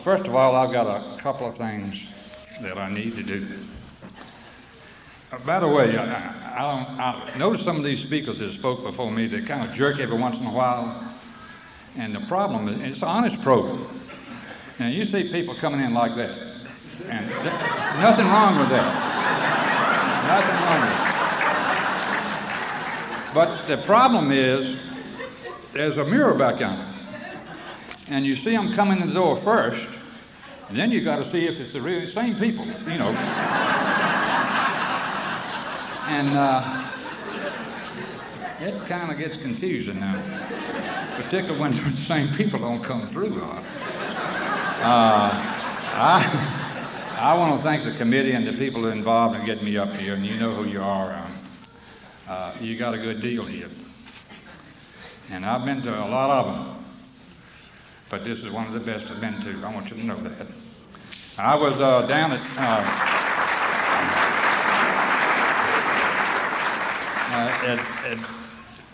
First of all, I've got a couple of things that I need to do. By the way, I noticed some of these speakers that spoke before me, they kind of jerk every once in a while. And the problem is, it's an honest program. Now, you see people coming in like that. And nothing wrong with that. Nothing wrong with it. But the problem is, there's a mirror back on. And you see them coming in the door first, and then you got to see if it's the really same people, you know. And it kind of gets confusing now, particularly when the same people don't come through. I want to thank the committee and the people involved in getting me up here, and you know who you are. You got a good deal here. And I've been to a lot of them, but this is one of the best I've been to. I want you to know that. I was down at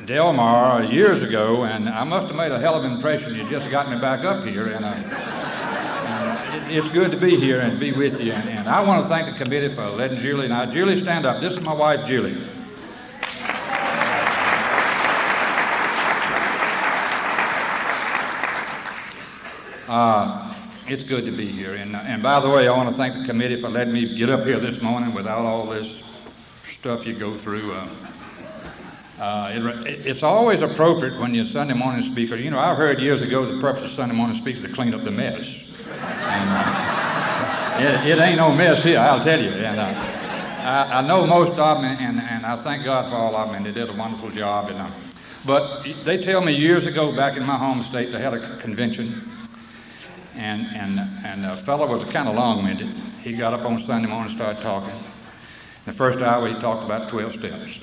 Delmar years ago, and I must have made a hell of an impression. You just got me back up here, and it's good to be here and be with you. And I want to thank the committee for letting Julie. Now, Julie, stand up. This is my wife, Julie. It's good to be here. And by the way, I want to thank the committee for letting me get up here this morning without all this stuff you go through. It's always appropriate when you're a Sunday morning speaker. You know, I heard years ago the purpose of Sunday morning speaker to clean up the mess. And it ain't no mess here, I'll tell you. And I know most of them, and I thank God for all of them, and they did a wonderful job. But they tell me years ago, back in my home state, they had a convention, and a fellow was kind of long-winded. He got up on Sunday morning and started talking. The first hour, he talked about 12 steps.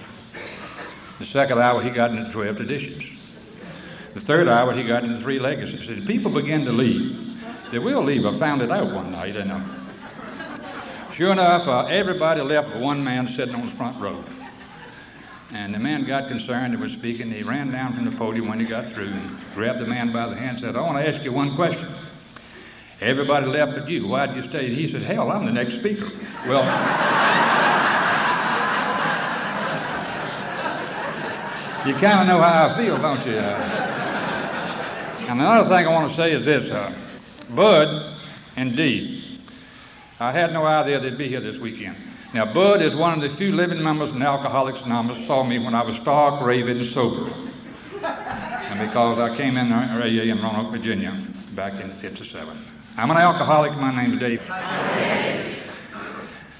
The second hour, he got into 12 traditions. The third hour, he got into 3 legacies. And people began to leave. They will leave. I found it out one night. And sure enough, everybody left but one man sitting on the front row. And the man got concerned and was speaking. He ran down from the podium when he got through and grabbed the man by the hand and said, I want to ask you one question. Everybody left but you. Why did you stay? He said, hell, I'm the next speaker. Well, you kind of know how I feel, don't you? And another thing I want to say is this. Bud, indeed, I had no idea they'd be here this weekend. Now, Bud is one of the few living members in Alcoholics Anonymous saw me when I was stark, raving, sober. And because I came in AA in Roanoke, Virginia, back in '57. I'm an alcoholic. My name is Dave.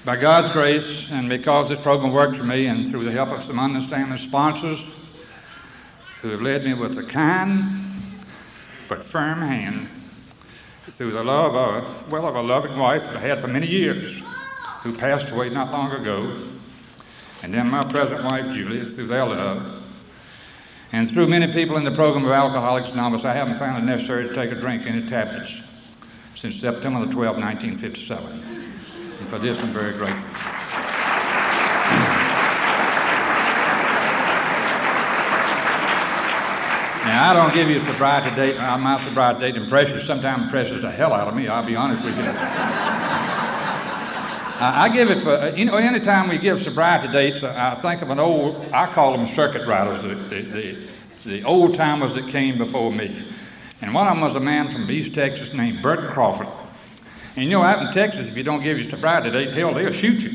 By God's grace, and because this program works for me, and through the help of some understanding sponsors who have led me with a kind but firm hand, through the love of a loving wife that I had for many years, who passed away not long ago, and then my present wife, Julie, through their love, and through many people in the program of Alcoholics Anonymous, I haven't found it necessary to take a drink any tablets since September the 12th, 1957. And for this, I'm very grateful. Now, I don't give you a sobriety date. My sobriety date impresses, sometimes impresses the hell out of me, I'll be honest with you. I give it for, anytime we give sobriety dates, I think of I call them circuit riders, the old timers that came before me. And one of them was a man from East Texas named Bert Crawford. And out in Texas, if you don't give your sobriety date, hell, they'll shoot you.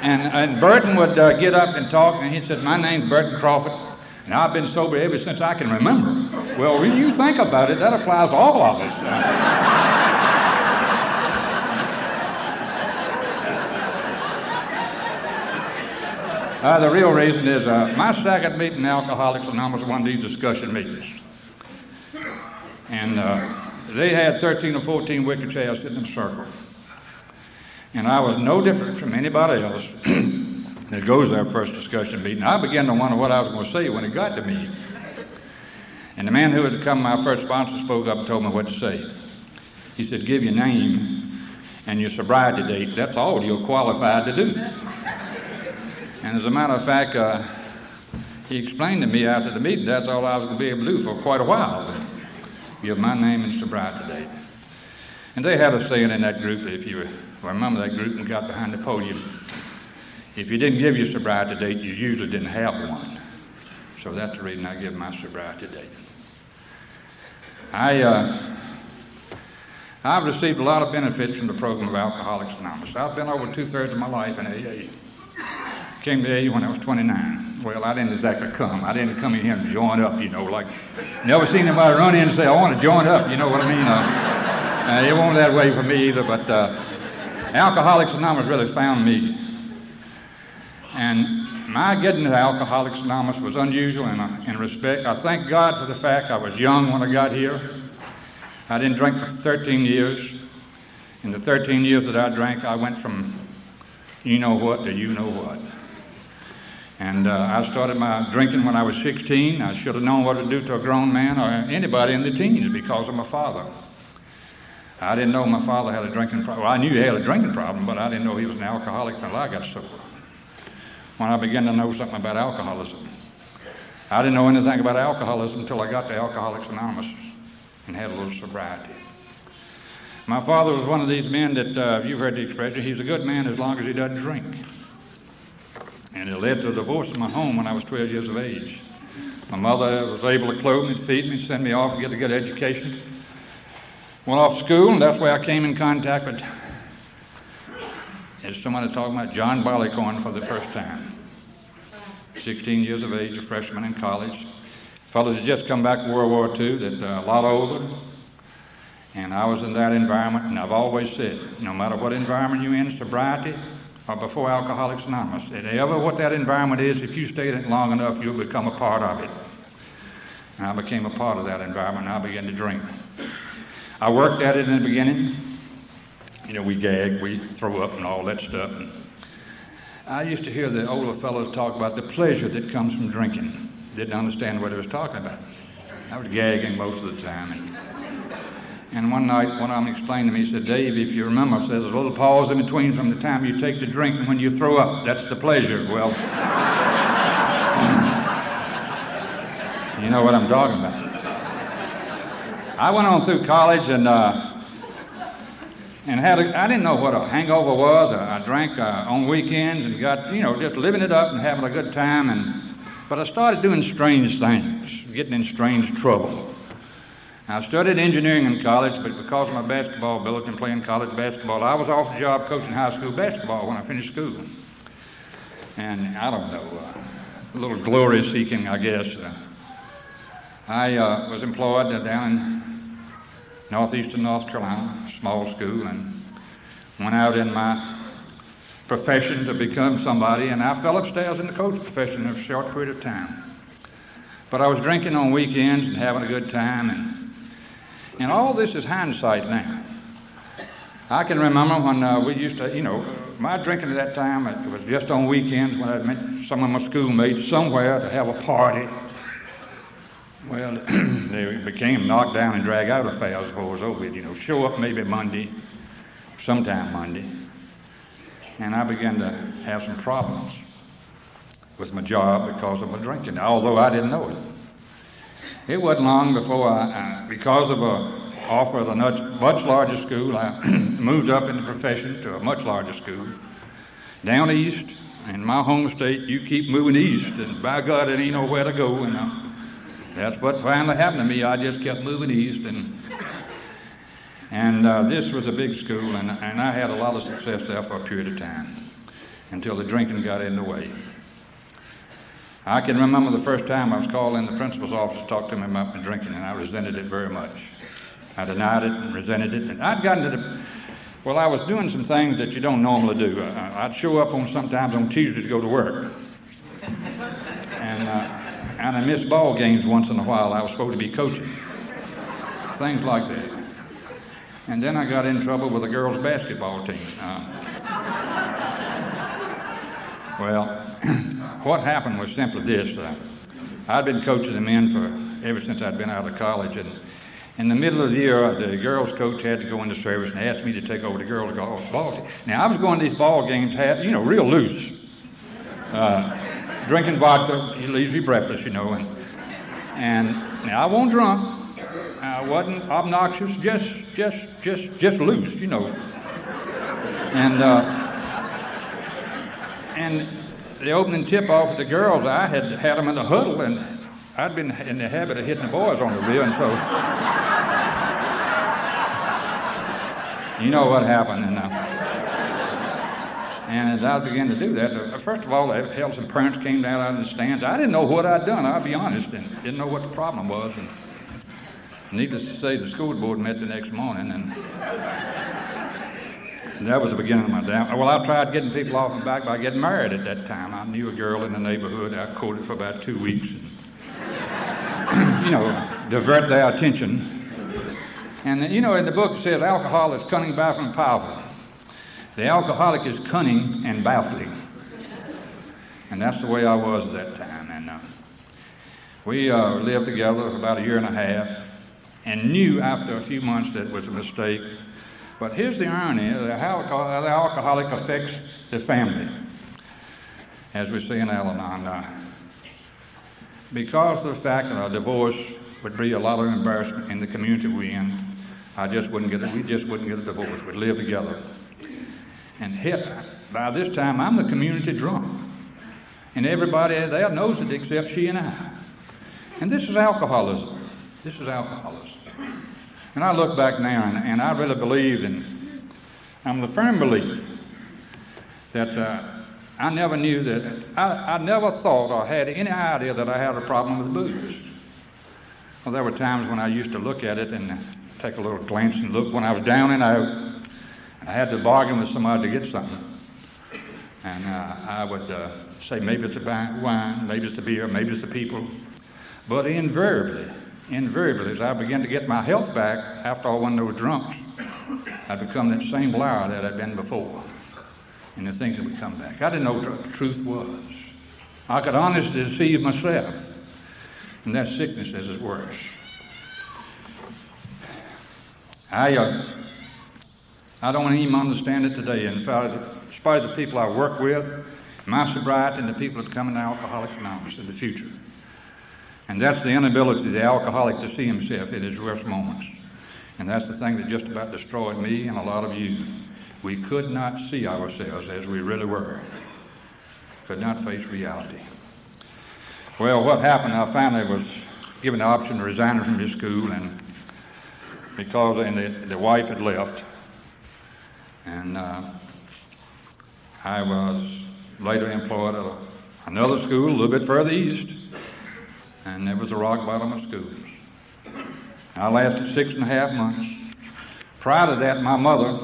And Burton would get up and talk, and he said, my name's Burton Crawford, and I've been sober ever since I can remember. Well, when you think about it, that applies to all of us. The real reason is my second meeting in Alcoholics Anonymous was one of these discussion meetings. And they had 13 or 14 wicker chairs sitting in a circle. And I was no different from anybody else that goes to their first discussion meeting. I began to wonder what I was going to say when it got to me. And the man who had come, my first sponsor, spoke up and told me what to say. He said, give your name and your sobriety date. That's all you're qualified to do. And as a matter of fact, he explained to me after the meeting that's all I was going to be able to do for quite a while. give my name and sobriety date. And they had a saying in that group, if you remember that group and got behind the podium, if you didn't give your sobriety date, you usually didn't have one. So that's the reason I give my sobriety date. I've received a lot of benefits from the program of Alcoholics Anonymous. I've been over 2/3 of my life in AA. Came to AA when I was 29. Well, I didn't exactly come. I didn't come in here and join up, like, never seen anybody run in and say, I want to join up, you know what I mean? It wasn't that way for me either, but Alcoholics Anonymous really found me. And my getting to Alcoholics Anonymous was unusual in respect. I thank God for the fact I was young when I got here. I didn't drink for 13 years. In the 13 years that I drank, I went from you know what to you know what. And I started my drinking when I was 16. I should have known what to do to a grown man or anybody in the teens because of my father. I didn't know my father had a drinking problem. Well, I knew he had a drinking problem, but I didn't know he was an alcoholic until I got sober. When I began to know something about alcoholism. I didn't know anything about alcoholism until I got to Alcoholics Anonymous and had a little sobriety. My father was one of these men that, you've heard the expression, he's a good man as long as he doesn't drink. And it led to a divorce in my home when I was 12 years of age. My mother was able to clothe me, feed me, send me off and get a good education. Went off to school, and that's where I came in contact with, as somebody talking about, John Barleycorn for the first time. 16 years of age, a freshman in college. Fellows had just come back from World War II, that a lot older. And I was in that environment, and I've always said, no matter what environment you're in, sobriety or before Alcoholics Anonymous, and ever what that environment is, if you stay in it long enough, you'll become a part of it. And I became a part of that environment, and I began to drink. I worked at it in the beginning. We gag, we throw up and all that stuff. And I used to hear the older fellows talk about the pleasure that comes from drinking. Didn't understand what he was talking about. I was gagging most of the time. And one night, one of them explained to me, he said, Dave, if you remember, there's a little pause in between from the time you take the drink and when you throw up. That's the pleasure. Well, you know what I'm talking about. I went on through college and I didn't know what a hangover was. I drank on weekends and got, just living it up and having a good time. But I started doing strange things, getting in strange trouble. I studied engineering in college, but because of my basketball ability and playing college basketball, I was off the job coaching high school basketball when I finished school. And I don't know, a little glory seeking, I guess. I was employed down in northeastern North Carolina, small school, and went out in my profession to become somebody, and I fell upstairs in the coach profession in a short period of time. But I was drinking on weekends and having a good time, and all this is hindsight now. I can remember when we used to, my drinking at that time, it was just on weekends when I'd met some of my schoolmates somewhere to have a party. Well, they became knocked down and drag out affairs before it was over with, show up maybe Monday, sometime Monday. And I began to have some problems with my job because of my drinking, although I didn't know it. It wasn't long before because of an offer at a much larger school, I moved up in the profession to a much larger school. Down east, in my home state, you keep moving east, and by God, it ain't nowhere to go. And that's what finally happened to me. I just kept moving east, and this was a big school, and I had a lot of success there for a period of time until the drinking got in the way. I can remember the first time I was called in the principal's office to talk to him about my drinking, and I resented it very much. I denied it and resented it, and I'd gotten to I was doing some things that you don't normally do. I'd show up sometimes on Tuesday to go to work, and I missed ball games once in a while. I was supposed to be coaching, things like that. And then I got in trouble with a girls' basketball team. What happened was simply this. I'd been coaching the men ever since I'd been out of college, and in the middle of the year, the girls' coach had to go into service and asked me to take over the girls' ball team. Now, I was going to these ball games, real loose. Drinking vodka, it leaves you breathless, and now I wasn't drunk. I wasn't obnoxious, just loose, you know. And the opening tip-off with the girls, I had them in the huddle, and I'd been in the habit of hitting the boys on the rear, and so you know what happened. And as I began to do that, first of all, some parents came down out of the stands. I didn't know what I'd done, I'll be honest, and didn't know what the problem was. And needless to say, the school board met the next morning, and that was the beginning of my down. Well, I tried getting people off my back by getting married at that time. I knew a girl in the neighborhood. I courted for about 2 weeks. And, you know, divert their attention. And, you know, in the book it says alcohol is cunning, baffling, and powerful. The alcoholic is cunning and baffling. And that's the way I was at that time. And we lived together for about 1.5 years and knew after a few months that it was a mistake. But here's the irony, the alcoholic affects the family, as we see in Al-Anon. Because of the fact that a divorce would be a lot of embarrassment in the community we're in, we just wouldn't get a divorce. We'd live together. And by this time, I'm the community drunk. And everybody there knows it except she and I. And this is alcoholism. This is alcoholism. And I look back now, and I really believe, and I'm the firm believer that I never knew that, I never thought or had any idea that I had a problem with booze. Well, there were times when I used to look at it and take a little glance and look when I was down and out. I had to bargain with somebody to get something. And I would say maybe it's the wine, maybe it's the beer, maybe it's the people. But invariably, as I began to get my health back after I won those drunks, I'd become that same liar that I'd been before. And the things would come back. I didn't know what the truth was. I could honestly deceive myself. And that sickness is it worse. I don't even understand it today. In fact, in spite of the people I work with, my sobriety, and the people that come into Alcoholics Anonymous in the future. And that's the inability of the alcoholic to see himself in his worst moments. And that's the thing that just about destroyed me and a lot of you. We could not see ourselves as we really were. Could not face reality. Well, what happened, I finally was given the option to resign from this school, and because the wife had left. And I was later employed at another school a little bit further east. And it was the rock bottom of schools. I lasted 6.5 months. Prior to that, my mother,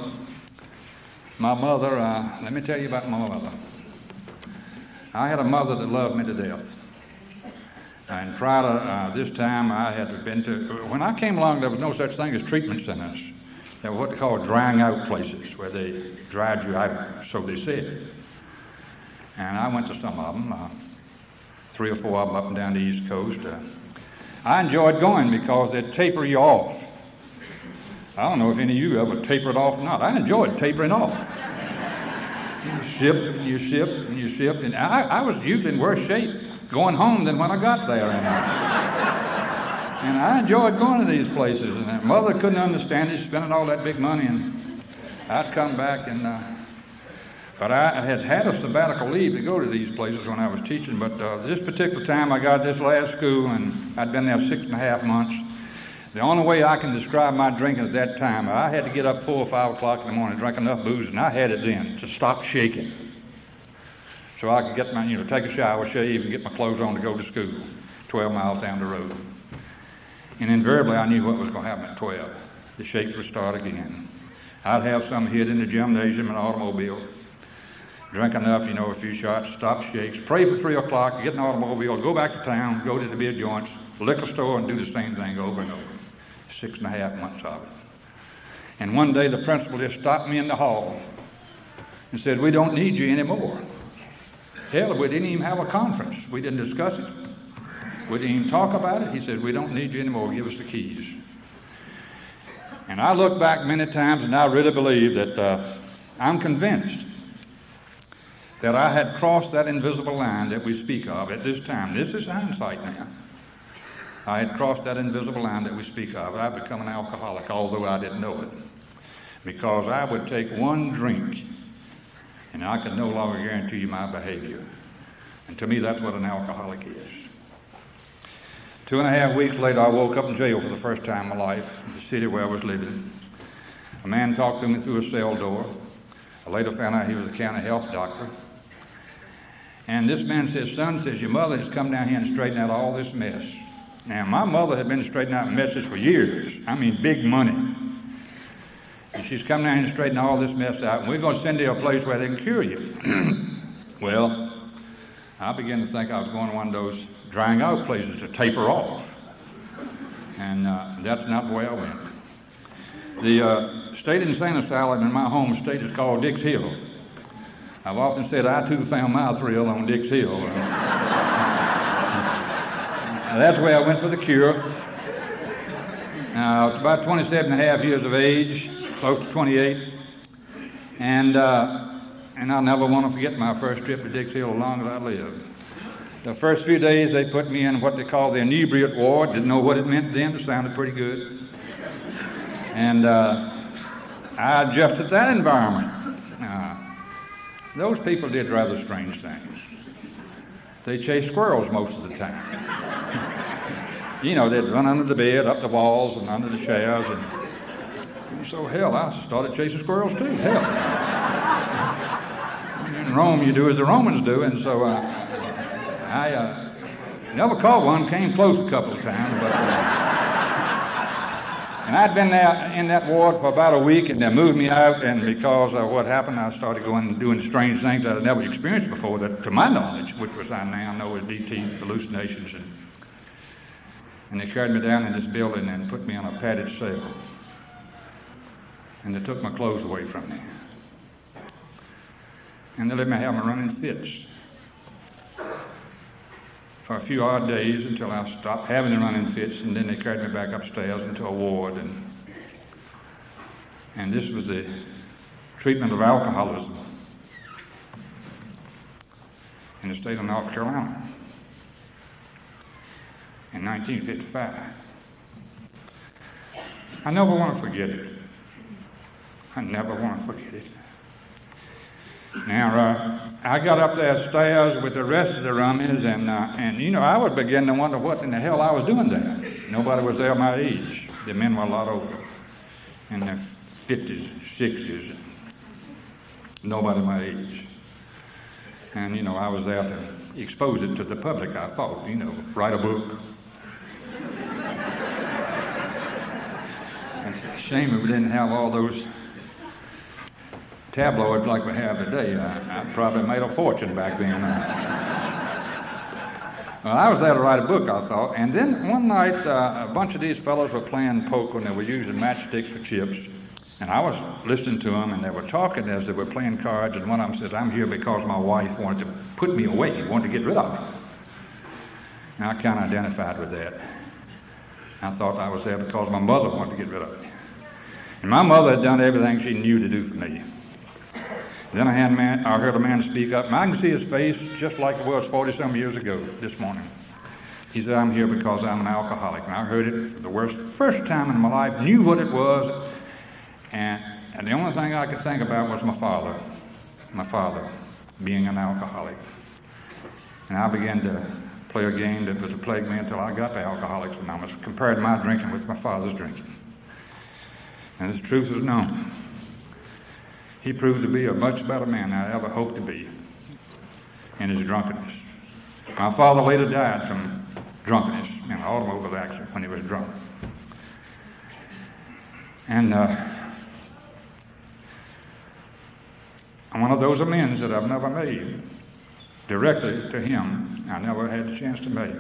let me tell you about my mother. I had a mother that loved me to death. And prior to this time, I had been when I came along, there was no such thing as treatment centers. They were what they call drying out places, where they dried you out, so they said. And I went to some of them. 3 or 4 of them up and down the East Coast. I enjoyed going because they'd taper you off. I don't know if any of you ever tapered off or not. I enjoyed tapering off. You sipped and you sipped and you sipped, and I was usually in worse shape going home than when I got there. And I enjoyed going to these places. And Mother couldn't understand it, spending all that big money, and I'd come back and but I had a sabbatical leave to go to these places when I was teaching, but this particular time I got this last school, and I'd been there 6.5 months. The only way I can describe my drinking at that time, I had to get up 4 or 5 o'clock in the morning, drink enough booze, and I had it then to stop shaking. So I could get take a shower, shave, and get my clothes on to go to school, 12 miles down the road. And invariably I knew what was going to happen at 12. The shakes would start again. I'd have some hid in the gymnasium and automobile. Drink enough, a few shots, stop shakes, pray for 3 o'clock, get in an automobile, go back to town, go to the beer joints, liquor store, and do the same thing over and over. 6.5 months of it. And one day the principal just stopped me in the hall and said, "We don't need you anymore." Hell, we didn't even have a conference. We didn't discuss it. We didn't even talk about it. He said, "We don't need you anymore. Give us the keys." And I look back many times, and I really believe that I'm convinced that I had crossed that invisible line that we speak of at this time. This is hindsight now. I had crossed that invisible line that we speak of. I'd become an alcoholic, although I didn't know it. Because I would take one drink, and I could no longer guarantee you my behavior. And to me, that's what an alcoholic is. 2.5 weeks later, I woke up in jail for the first time in my life, in the city where I was living. A man talked to me through a cell door. I later found out he was a county health doctor. And this man says, son, says, your mother has come down here and straightened out all this mess. Now, my mother had been straightening out messes for years. I mean, big money. And she's come down here and straightened all this mess out, and we're going to send you to a place where they can cure you. Well, I began to think I was going to one of those drying out places to taper off. And that's not the way I went. The state insane asylum in my home state is called Dix Hill. I've often said I too found my thrill on Dix Hill. That's the way I went for the cure. I was about 27.5 years of age, close to 28, and I'll never want to forget my first trip to Dix Hill as long as I live. The first few days they put me in what they call the inebriate ward. Didn't know what it meant then. It sounded pretty good. And I adjusted that environment. Those people did rather strange things. They chased squirrels most of the time. You know, they'd run under the bed, up the walls, and under the chairs. And so, hell, I started chasing squirrels too. Hell. In Rome, you do as the Romans do, and so I never caught one. Came close a couple of times, but and I'd been there in that ward for about a week, and they moved me out. And because of what happened, I started going and doing strange things that I'd never experienced before, that, to my knowledge, which was I now know is DT hallucinations. And they carried me down in this building and put me on a padded cell. And they took my clothes away from me. And they let me have my running fits for a few odd days until I stopped having the running fits, and then they carried me back upstairs into a ward. And this was the treatment of alcoholism in the state of North Carolina in 1955. I never want to forget it. I never want to forget it. Now, I got up there stairs with the rest of the rummies, and you know, I would begin to wonder what in the hell I was doing there. Nobody was there my age. The men were a lot older, in their 50s, 60s. Nobody my age. And, you know, I was there to expose it to the public, I thought, you know, write a book. It's a shame we didn't have all those tabloids like we have today. I probably made a fortune back then. Well, I was there to write a book, I thought. And then one night, a bunch of these fellows were playing poker, and they were using matchsticks for chips. And I was listening to them, and they were talking as they were playing cards. And one of them says, I'm here because my wife wanted to put me away, wanted to get rid of me. And I kind of identified with that. I thought I was there because my mother wanted to get rid of me. And my mother had done everything she knew to do for me. Then I heard a man speak up, and I can see his face just like it was 40-some years ago this morning. He said, I'm here because I'm an alcoholic. And I heard it for the first time in my life, knew what it was, and the only thing I could think about was my father being an alcoholic. And I began to play a game that was a plague me until I got to Alcoholics Anonymous, compared my drinking with my father's drinking. And the truth is known. He proved to be a much better man than I ever hoped to be in his drunkenness. My father later died from drunkenness in an automobile accident when he was drunk. And one of those amends that I've never made directly to him, I never had the chance to make.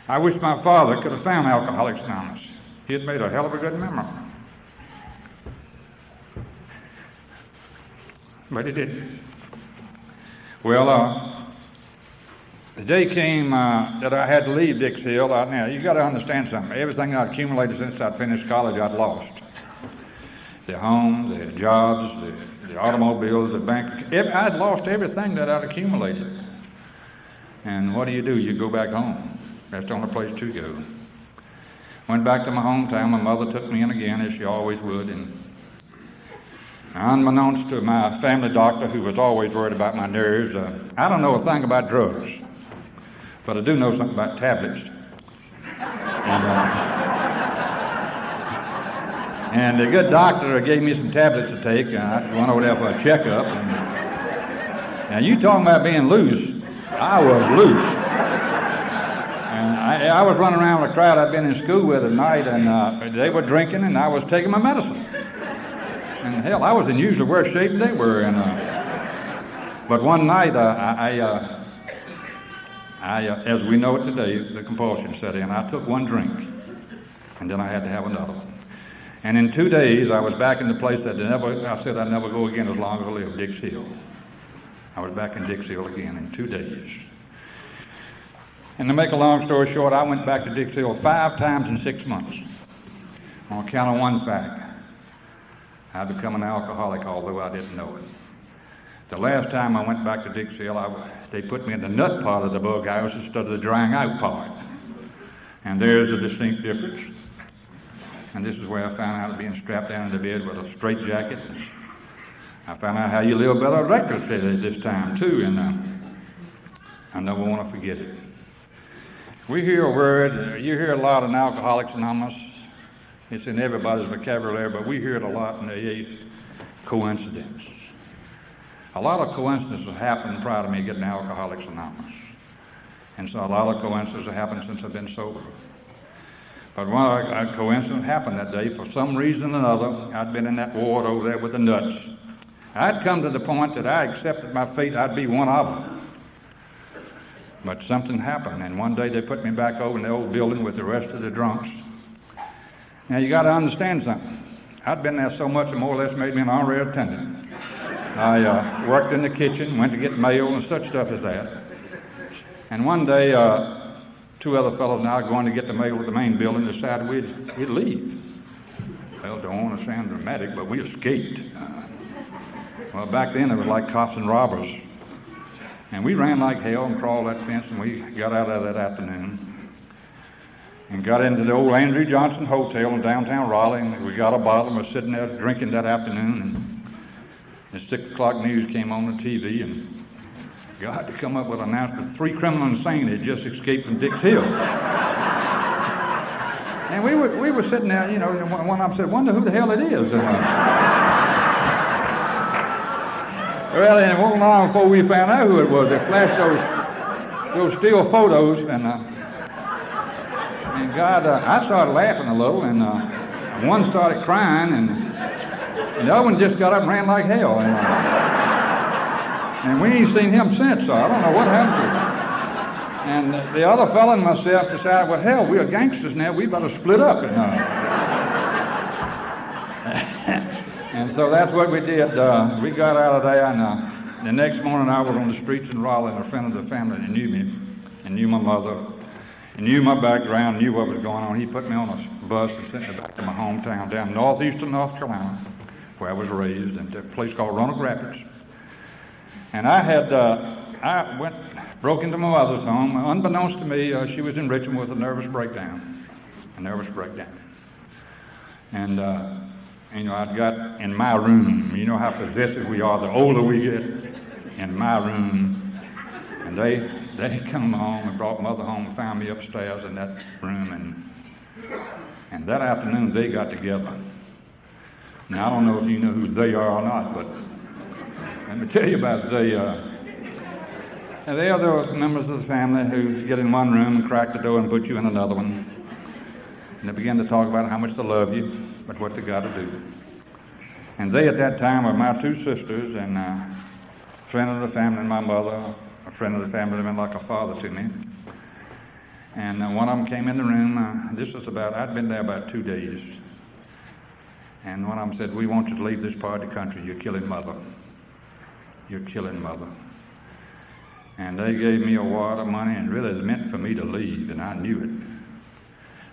I wish my father could have found Alcoholics Anonymous. He had made a hell of a good memory. But he didn't. Well, the day came that I had to leave Dix Hill. Now, you got to understand something. Everything I'd accumulated since I'd finished college, I'd lost. The homes, the jobs, the automobiles, the bank. I'd lost everything that I'd accumulated. And what do? You go back home. That's the only place to go. Went back to my hometown. My mother took me in again, as she always would, and unbeknownst to my family doctor, who was always worried about my nerves, I don't know a thing about drugs, but I do know something about tablets. And the good doctor gave me some tablets to take, and I went over there for a checkup. Now, you talking about being loose, I was loose. And I was running around with a crowd I'd been in school with at night, and they were drinking, and I was taking my medicine. And hell, I was in usually worse shape than they were. But one night, as we know it today, the compulsion set in. I took one drink, and then I had to have another one. And in 2 days, I was back in the place that I said I'd never go again as long as I lived, Dix Hill. I was back in Dix Hill again in 2 days. And to make a long story short, I went back to Dix Hill 5 times in 6 months on account of one fact. I'd become an alcoholic, although I didn't know it. The last time I went back to Dix Hill, they put me in the nut part of the bug house instead of the drying out part. And there's a distinct difference. And this is where I found out being strapped down in the bed with a straitjacket. I found out how you live better recklessly this time, too, and I never want to forget it. We hear a word, you hear a lot in Alcoholics Anonymous. It's in everybody's vocabulary, but we hear it a lot in AA, coincidence. A lot of coincidences happened prior to me getting Alcoholics Anonymous. And so a lot of coincidences have happened since I've been sober. But one coincidence happened that day. For some reason or another, I'd been in that ward over there with the nuts. I'd come to the point that I accepted my fate, I'd be one of them. But something happened, and one day they put me back over in the old building with the rest of the drunks. Now, you got to understand something. I'd been there so much, it more or less made me an honorary attendant. I worked in the kitchen, went to get mail and such stuff as that. And one day, 2 other fellows and I going to get the mail at the main building decided we'd leave. Well, don't want to sound dramatic, but we escaped. Well, back then it was like cops and robbers. And we ran like hell and crawled that fence, and we got out of that afternoon and got into the old Andrew Johnson Hotel in downtown Raleigh, and we got a bottle and was sitting there drinking that afternoon, and the 6 o'clock news came on the TV, and God to come up with an announcement, 3 criminals insane had just escaped from Dix Hill. And we were sitting there, you know, and one of them said, wonder who the hell it is. Well, and it wasn't long before we found out who it was. They flashed those still photos, and God, I started laughing a little, and one started crying, and the other one just got up and ran like hell. And we ain't seen him since, so I don't know what happened to him. And the other fellow and myself decided, well, hell, we're gangsters now. We better split up. And so that's what we did. We got out of there, and the next morning I was on the streets in Raleigh, and a friend of the family that knew me, and knew my mother, and knew my background, knew what was going on. He put me on a bus and sent me back to my hometown down northeastern North Carolina, where I was raised, in a place called Roanoke Rapids. And I broke into my mother's home. Unbeknownst to me, she was in Richmond with a nervous breakdown. And, you know, I'd got in my room, you know how possessive we are, the older we get, in my room. And they come home and brought mother home and found me upstairs in that room. And that afternoon, they got together. Now, I don't know if you know who they are or not, but let me tell you about they are those members of the family who get in one room and crack the door and put you in another one. And they begin to talk about how much they love you, but what they got to do. And they at that time were my 2 sisters and a friend of the family and my mother, a friend of the family that been like a father to me. And one of them came in the room. I'd been there about 2 days. And one of them said, we want you to leave this part of the country. You're killing mother. You're killing mother. And they gave me a wad of money, and really it meant for me to leave, and I knew it.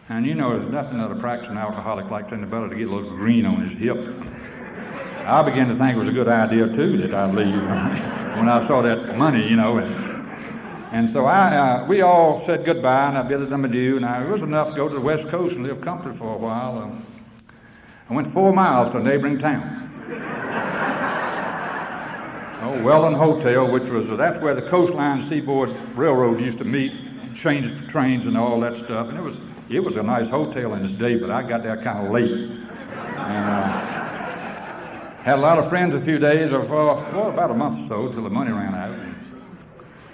And you know, there's nothing that a practicing alcoholic likes any better to get a little green on his hip. I began to think it was a good idea, too, that I'd leave when I saw that money, you know. And so we all said goodbye, and I bidded them adieu, and it was enough to go to the West Coast and live comfortably for a while. I went 4 miles to a neighboring town. Welland Hotel, that's where the Coastline Seaboard Railroad used to meet, change trains and all that stuff. And it was a nice hotel in its day, but I got there kind of late. And had a lot of friends a few days, or for about a month or so, till the money ran out.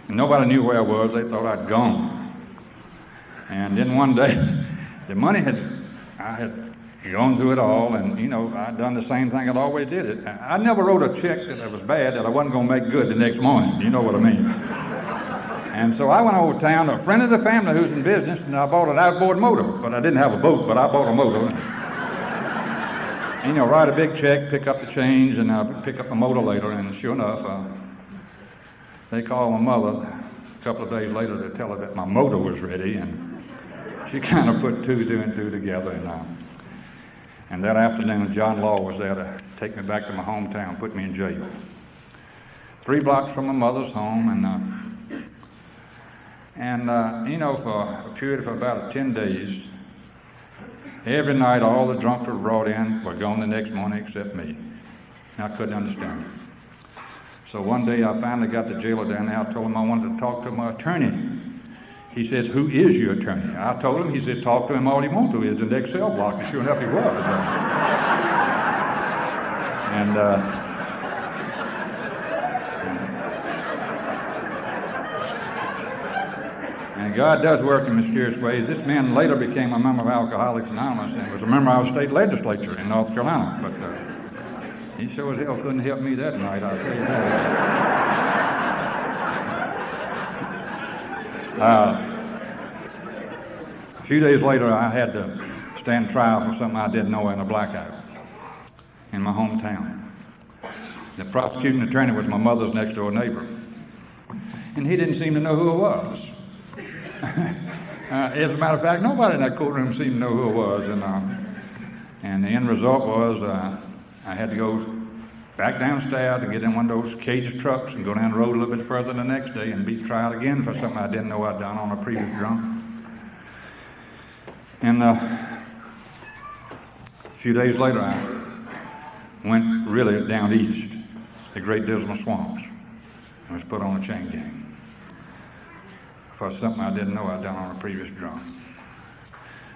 And nobody knew where I was. They thought I'd gone. And then one day, the money I had gone through it all, and I'd done the same thing I'd always did it. I never wrote a check that was bad that I wasn't going to make good the next morning. You know what I mean? And so I went over town, a friend of the family who's in business, and I bought an outboard motor. But I didn't have a boat, but I bought a motor. And, write a big check, pick up the change, and pick up the motor later. And sure enough, they called my mother a couple of days later to tell her that my motor was ready, and she kind of put two and two together. And that afternoon, John Law was there to take me back to my hometown, put me in jail. 3 blocks from my mother's home, for a period of about 10 days, every night all the drunks were brought in, were gone the next morning except me. And I couldn't understand it. So one day I finally got the jailer down there. I told him I wanted to talk to my attorney. He says, "Who is your attorney?" I told him. He said, "Talk to him all he wants to. He's in the next cell block." And sure enough, he was. And God does work in mysterious ways. This man later became a member of Alcoholics Anonymous and was a member of our state legislature in North Carolina. But he sure as hell couldn't help me that night, I'll tell you that. A few days later, I had to stand trial for something I didn't know in a blackout in my hometown. The prosecuting attorney was my mother's next door neighbor, and he didn't seem to know who I was. As a matter of fact, nobody in that courtroom seemed to know who I was, and the end result was I had to go back downstairs and get in one of those cage trucks and go down the road a little bit further the next day and be tried again for something I didn't know I'd done on a previous drunk. And a few days later, I went really down east, the Great Dismal Swamps, and was put on a chain gang for something I didn't know I'd done on a previous drunk.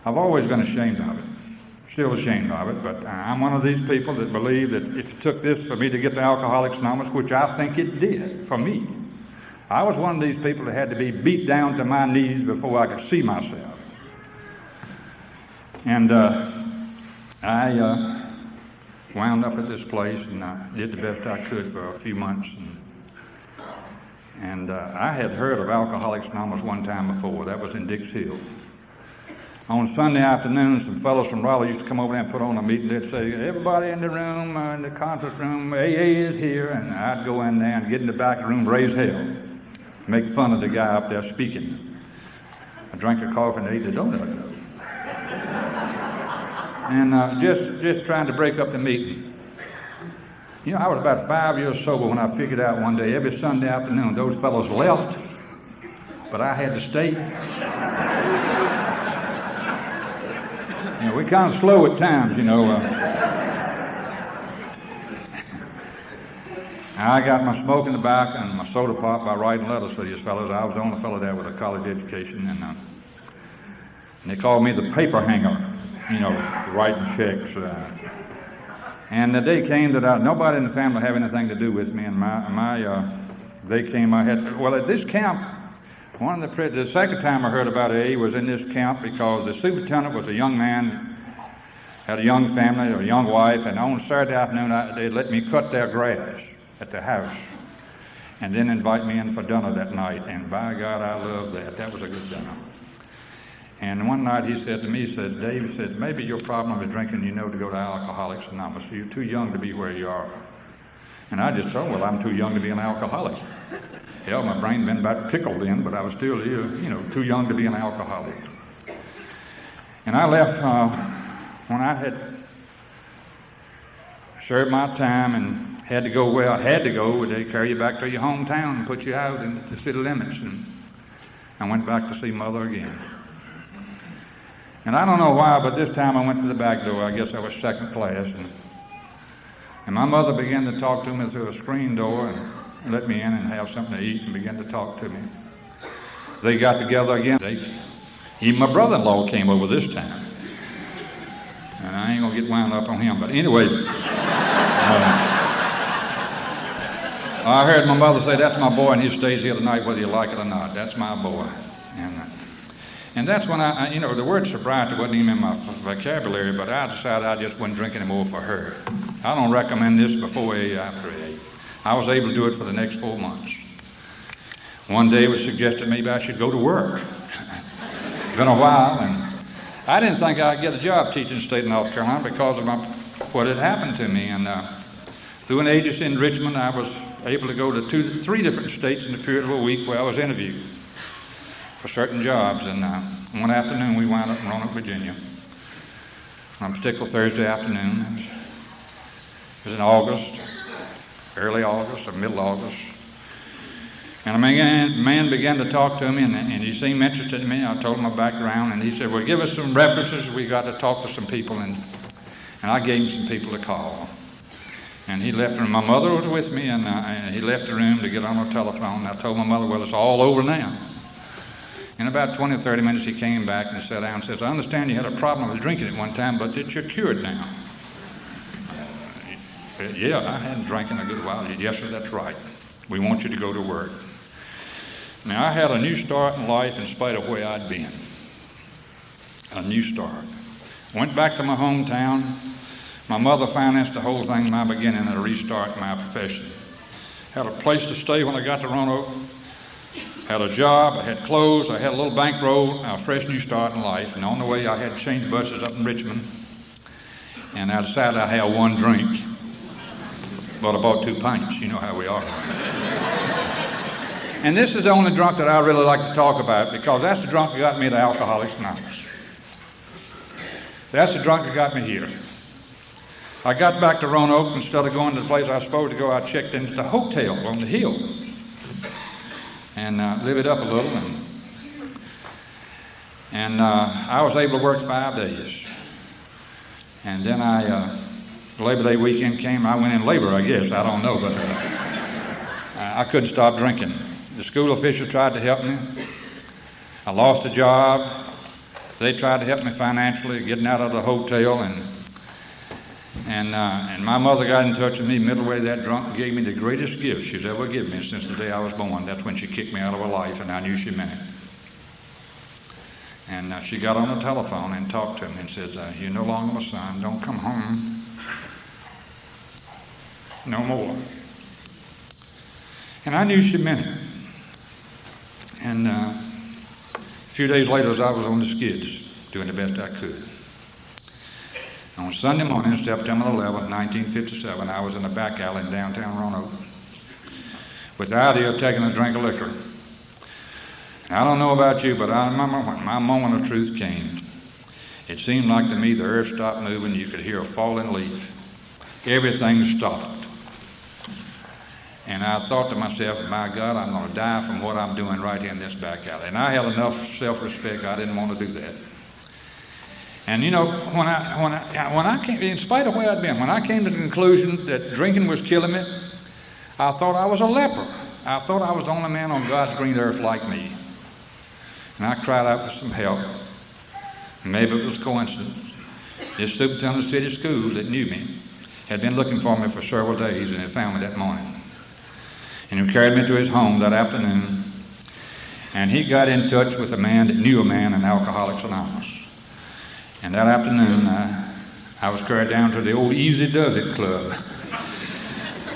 I've always been ashamed of it, still ashamed of it, but I'm one of these people that believe that if it took this for me to get to Alcoholics Anonymous, which I think it did for me, I was one of these people that had to be beat down to my knees before I could see myself. And I wound up at this place, and I did the best I could for a few months. And I had heard of Alcoholics Anonymous one time before. That was in Dix Hill. On Sunday afternoon, some fellows from Raleigh used to come over there and put on a meeting. They'd say, "Everybody in the room, in the conference room, AA is here." And I'd go in there and get in the back room, raise hell, make fun of the guy up there speaking. I drank a coffee and ate the donut. And just trying to break up the meeting. I was about 5 years sober when I figured out one day, every Sunday afternoon, those fellows left, but I had to stay. We're kind of slow at times, I got my smoking tobacco and my soda pop by writing letters for these fellows. I was the only fellow there with a college education, and they called me the paper hanger. Writing checks. And the day came that nobody in the family had anything to do with me, and they came, at this camp, the second time I heard about AA was in this camp because the superintendent was a young man, had a young family, a young wife, and on Saturday afternoon they let me cut their grass at the house and then invite me in for dinner that night, and by God, I loved that. That was a good dinner. And one night he said to me, "Dave, maybe your problem is drinking, to go to Alcoholics Anonymous. You're too young to be where you are." And I just told him, "Well, I'm too young to be an alcoholic." Hell, my brain had been about pickled then, but I was still, too young to be an alcoholic. And I left when I had served my time and had to go where I had to go. They carry you back to your hometown and put you out in the city limits. And I went back to see Mother again. And I don't know why, but this time I went to the back door. I guess I was second class. And my mother began to talk to me through a screen door and let me in and have something to eat and began to talk to me. They got together again. Even my brother-in-law came over this time. And I ain't going to get wound up on him. But anyway, I heard my mother say, that's my boy and he stays here tonight whether you like it or not. That's my boy. And that's when I the word sobriety wasn't even in my vocabulary, but I decided I just wouldn't drink anymore for her. I don't recommend this before AA, after AA. I was able to do it for the next 4 months. One day it was suggested maybe I should go to work. It's been a while, and I didn't think I'd get a job teaching in the state of North Carolina because of what had happened to me. And through an agency in Richmond, I was able to go to 3 different states in the period of a week where I was interviewed for certain jobs. And one afternoon we wound up in Roanoke, Virginia. On a particular Thursday afternoon, it was in August, early August or middle August. And a man began to talk to me, and he seemed interested in me. I told him my background, and he said, well, give us some references. We got to talk to some people. And I gave him some people to call. And he left, and my mother was with me, and he left the room to get on the telephone. And I told my mother, well, it's all over now. In about 20 or 30 minutes, he came back and sat down and says, I understand you had a problem with drinking at one time, but you're cured now. Yeah, I hadn't drank in a good while. Yes, sir, that's right. We want you to go to work. Now, I had a new start in life in spite of where I'd been. A new start. Went back to my hometown. My mother financed the whole thing, my beginning, and a restart in my profession. Had a place to stay when I got to Roanoke. Had a job, I had clothes, I had a little bankroll, a fresh new start in life. And on the way, I had to change buses up in Richmond. And I decided I'd have one drink. But I bought 2 pints. You know how we are. And this is the only drunk that I really like to talk about, because that's the drunk that got me to Alcoholics Anonymous. That's the drunk that got me here. I got back to Roanoke. Instead of going to the place I was supposed to go, I checked into the hotel on the hill and lived it up a little. And I was able to work 5 days. And then Labor Day weekend came. I went in labor, I guess. I don't know, but I couldn't stop drinking. The school officials tried to help me. I lost a job. They tried to help me financially, getting out of the hotel, and my mother got in touch with me midway that drunk and gave me the greatest gift she's ever given me since the day I was born. That's when she kicked me out of her life, and I knew she meant it. And she got on the telephone and talked to me and says, you're no longer my son. Don't come home no more. And I knew she meant it. And a few days later, I was on the skids, doing the best I could. On Sunday morning, September 11, 1957, I was in a back alley in downtown Roanoke with the idea of taking a drink of liquor. And I don't know about you, but I remember when my moment of truth came. It seemed like to me the earth stopped moving. You could hear a falling leaf. Everything stopped. And I thought to myself, my God, I'm going to die from what I'm doing right here in this back alley. And I had enough self-respect, I didn't want to do that. And you know, when I came, in spite of where I'd been, when I came to the conclusion that drinking was killing me, I thought I was a leper. I thought I was the only man on God's green earth like me. And I cried out for some help. Maybe it was coincidence. This superintendent of the city school that knew me had been looking for me for several days, and he found me that morning. And he carried me to his home that afternoon, and he got in touch with a man that knew a man in Alcoholics Anonymous. And that afternoon, I was carried down to the old Easy Does It Club.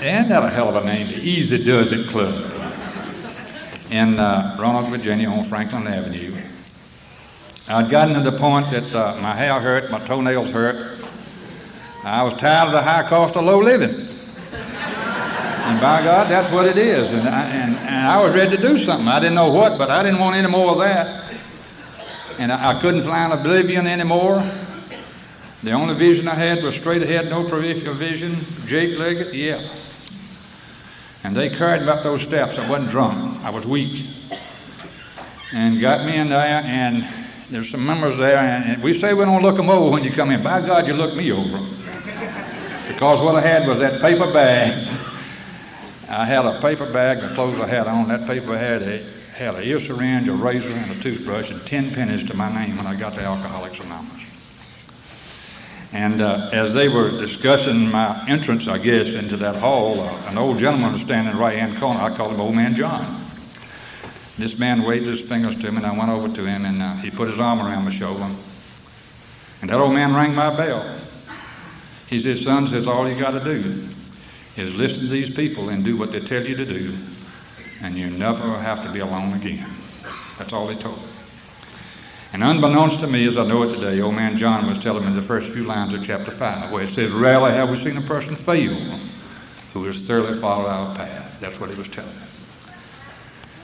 And that a hell of a name, the Easy Does It Club, in Roanoke, Virginia, on Franklin Avenue. I'd gotten to the point that my hair hurt, my toenails hurt. I was tired of the high cost of low living. And by God, that's what it is. And I was ready to do something. I didn't know what, but I didn't want any more of that. And I couldn't fly in oblivion anymore. The only vision I had was straight ahead, no peripheral vision. Jake Leggett, yeah. And they carried me up those steps. I wasn't drunk. I was weak. and got me in there, and there's some members there, and we say we don't look them over when you come in. By God, you look me over. Because what I had was that paper bag. I had a paper bag, the clothes I had on. That paper had an ear syringe, a razor, and a toothbrush, and 10 pennies to my name when I got to Alcoholics Anonymous. And as they were discussing my entrance, I guess, into that hall, an old gentleman was standing in the right-hand corner. I called him Old Man John. This man waved his fingers to me, and I went over to him, and he put his arm around my shoulder. And that old man rang my bell. He said, "Son," says, "all you got to do is listen to these people and do what they tell you to do, and you never have to be alone again." That's all he told me. And unbeknownst to me, as I know it today, Old Man John was telling me the first few lines of chapter 5, where it says, "Rarely have we seen a person fail who has thoroughly followed our path." That's what he was telling me.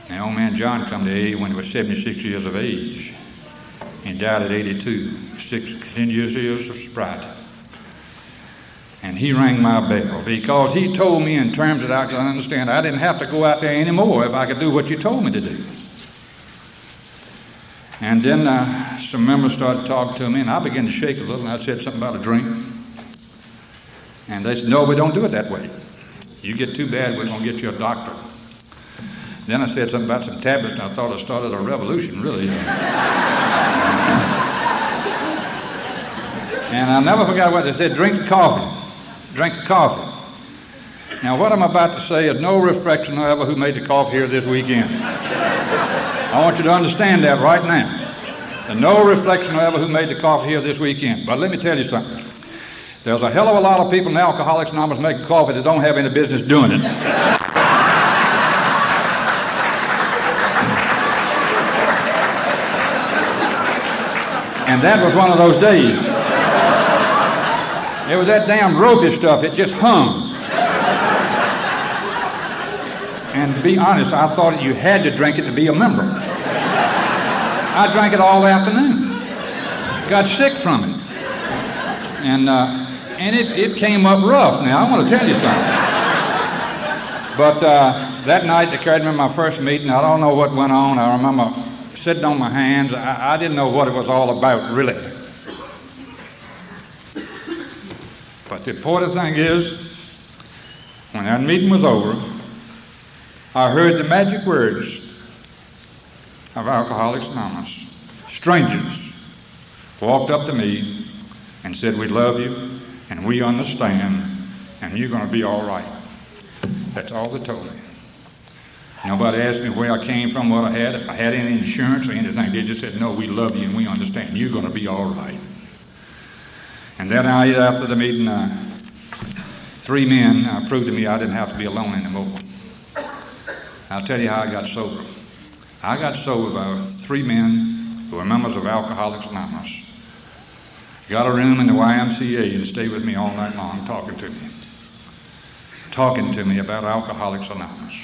Now, Old Man John come to AA when he was 76 years of age. He died at 82, 10 years of sobriety. And he rang my bell because he told me in terms that I could understand I didn't have to go out there anymore if I could do what you told me to do. And then some members started talking to me, and I began to shake a little, and I said something about a drink. And they said, "No, we don't do it that way. You get too bad, we're going to get you a doctor." Then I said something about some tablets, and I thought I started a revolution, really. And I'll never forget what they said, "Drink coffee. Drink coffee." Now, what I'm about to say is no reflection, however, who made the coffee here this weekend. I want you to understand that right now. And no reflection, however, who made the coffee here this weekend. But let me tell you something. There's a hell of a lot of people in Alcoholics Anonymous making coffee that don't have any business doing it. And that was one of those days. It was that damn ropey stuff. It just hung. And to be honest, I thought you had to drink it to be a member. I drank it all afternoon. Got sick from it. And it came up rough. Now, I want to tell you something. But that night they carried me to my first meeting. I don't know what went on. I remember sitting on my hands. I didn't know what it was all about, really. But the important thing is, when that meeting was over, I heard the magic words of Alcoholics Anonymous. Strangers walked up to me and said, "We love you, and we understand, and you're going to be all right." That's all they told me. Nobody asked me where I came from, what I had, if I had any insurance or anything. They just said, "No, we love you, and we understand. You're going to be all right." And that night after the meeting, 3 men proved to me I didn't have to be alone anymore. I'll tell you how I got sober. I got sober by 3 men who were members of Alcoholics Anonymous. Got a room in the YMCA and stayed with me all night long talking to me about Alcoholics Anonymous,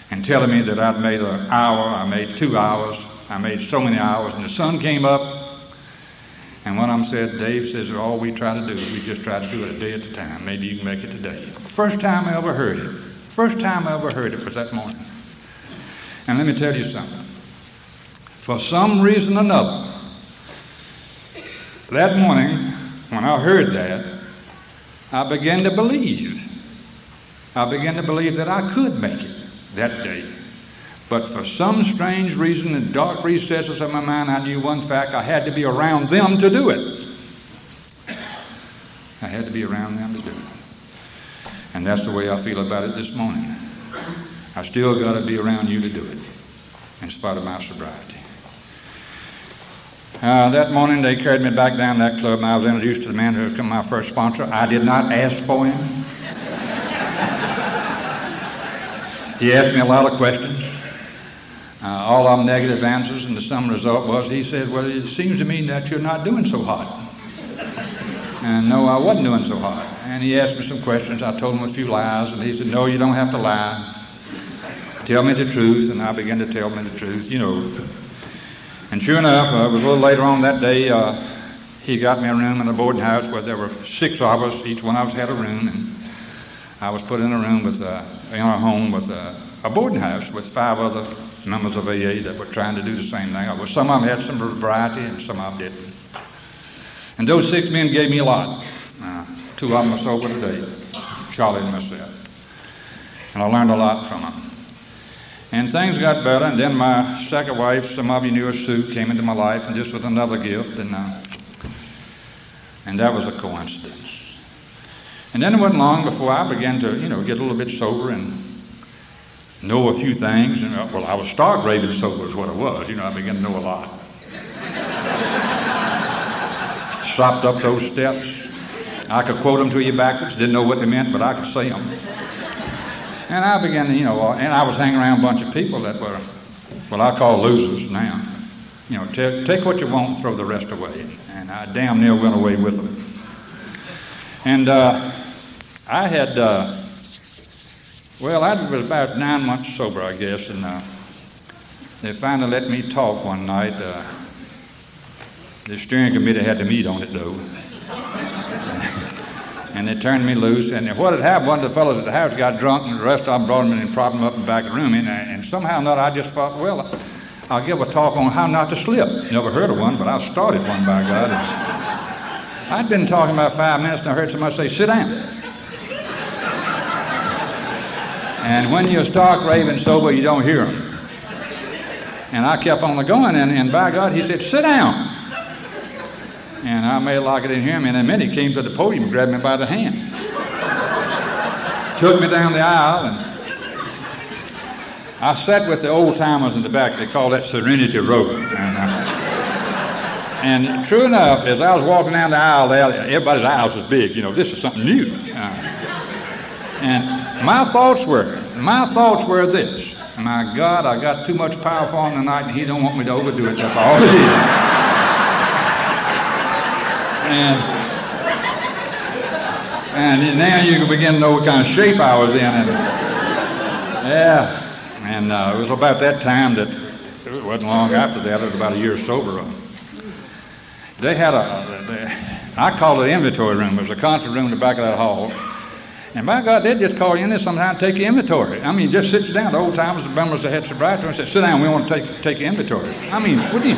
and telling me that I'd made an hour, I made 2 hours, I made so many hours, and the sun came up, and one of them said, "Dave," says, "all we try to do is we just try to do it a day at a time. Maybe you can make it today." First time I ever heard it. First time I ever heard it was that morning. And let me tell you something. For some reason or another, that morning, when I heard that, I began to believe. I began to believe that I could make it that day. But for some strange reason, in dark recesses of my mind, I knew one fact: I had to be around them to do it. I had to be around them to do it. And that's the way I feel about it this morning. I still got to be around you to do it, in spite of my sobriety. That morning, they carried me back down that club, and I was introduced to the man who had become my first sponsor. I did not ask for him. He asked me a lot of questions, all of them negative answers, and the sum result was he said, "Well, it seems to me that you're not doing so hot." And no, I wasn't doing so hot. And he asked me some questions. I told him a few lies, and he said, "No, you don't have to lie. Tell me the truth." And I began to tell him the truth, you know. And sure enough, it was a little later on that day, he got me a room in a boarding house where there were 6 of us. Each one of us had a room, and I was put in a room in our home with a boarding house with 5 other members of AA that were trying to do the same thing. Well, some of them had some variety and some of them didn't. And those 6 men gave me a lot. 2 of them are sober today, Charlie and myself. And I learned a lot from them. And things got better, and then my second wife, some of you knew her, Sue, came into my life, and just with another gift, and that was a coincidence. And then it wasn't long before I began to, get a little bit sober and know a few things. And well, I was stark raving sober is what it was. I began to know a lot. Slopped up those steps. I could quote them to you backwards. Didn't know what they meant, but I could say them. And I began to, and I was hanging around a bunch of people that were what I call losers now. Take what you want and throw the rest away. And I damn near went away with them. And I had, I was about 9 months sober, I guess, and they finally let me talk one night. The steering committee had to meet on it, though. And they turned me loose, and what had happened, one of the fellows at the house got drunk, and the rest of them brought him in and propped him up in the back of the room, and somehow or another I just thought, well, I'll give a talk on how not to slip. Never heard of one, but I started one, by God. I'd been talking about 5 minutes, and I heard somebody say, sit down. And when you're stark raving sober, you don't hear them. And I kept on going, and by God, he said, sit down. And I made like I didn't hear him, and in a minute he came to the podium and grabbed me by the hand. Took me down the aisle, and I sat with the old-timers in the back. They call that Serenity Row. And true enough, as I was walking down the aisle there, everybody's aisles is big. This is something new. And my thoughts were this. My God, I got too much power for him tonight, and he don't want me to overdo it. That's all it is. And now you can begin to know what kind of shape I was in. And it was about that time that, it wasn't long after that, it was about a year sober. They had I call it an inventory room. There was a conference room in the back of that hall. And by God, they'd just call you in there sometime to take your inventory. Just sit you down. The old timers, the members that had sobriety, and said, sit down, we want to take your inventory. Wouldn't you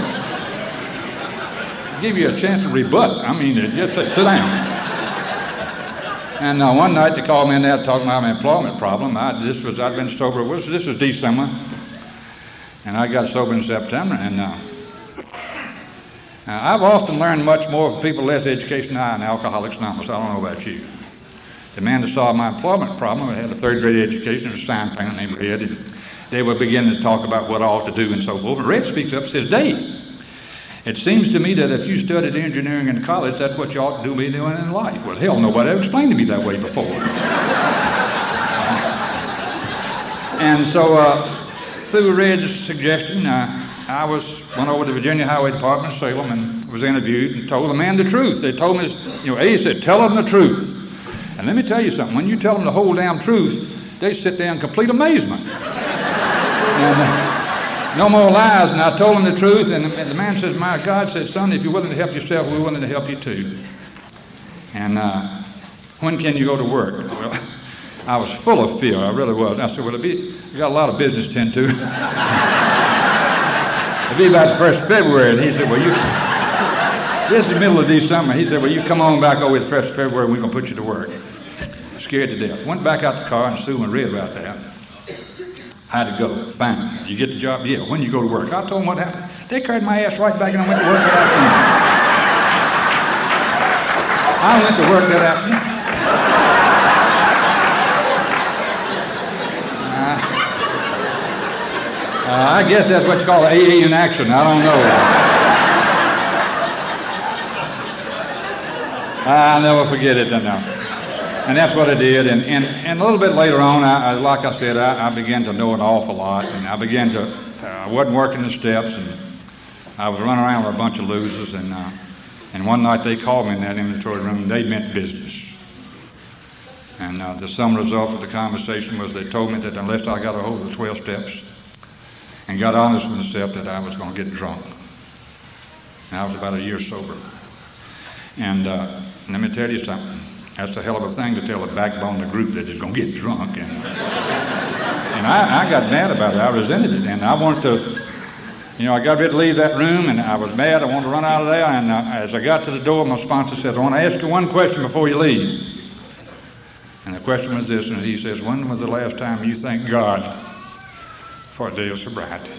give you a chance to rebut? Just say, sit down. And one night they called me in there talking about my employment problem. I'd been sober, this was December, and I got sober in September. And I've often learned much more from people less education than I in Alcoholics Anonymous. I don't know about you. The man that solved my employment problem had a 3rd grade education, a sign painter named Red, and they were beginning to talk about what I ought to do and so forth. And Red speaks up and says, Dave, it seems to me that if you studied engineering in college, that's what you ought to be doing in life. Well, hell, nobody ever explained to me that way before. And so, through Red's suggestion, I went over to the Virginia Highway Department in Salem and was interviewed and told the man the truth. They told me, A said, tell them the truth. And let me tell you something, when you tell them the whole damn truth, they sit there in complete amazement. And, no more lies, and I told him the truth, and the man says, my God, said, son, if you're willing to help yourself, we're willing to help you too. And when can you go to work? Well, I was full of fear, I really was. I said, well, you got a lot of business to tend to. It'll be about the 1st of February, and he said, well, this is the middle of December. He said, well, you come on back over the 1st of February, and we're going to put you to work. Scared to death. Went back out the car, and Sue and read about that. How'd it go? Fine. You get the job? Yeah. When you go to work? I told them what happened. They carried my ass right back and I went to work that afternoon. I went to work that afternoon. I guess that's what you call AA in action. I don't know. I'll never forget it. No. And that's what I did. And a little bit later on, like I said, I began to know an awful lot. And I began to, I wasn't working the steps, and I was running around with a bunch of losers. And one night they called me in that inventory room, and they meant business. And the sum result of the conversation was they told me that unless I got a hold of the 12 steps and got honest with myself, that I was going to get drunk. And I was about a year sober. And let me tell you something. That's a hell of a thing to tell the backbone of the group that is going to get drunk. And And I got mad about it. I resented it. And I wanted to, I got ready to leave that room, and I was mad. I wanted to run out of there. And as I got to the door, my sponsor said, I want to ask you one question before you leave. And the question was this, and he says, when was the last time you thanked God for a day of sobriety?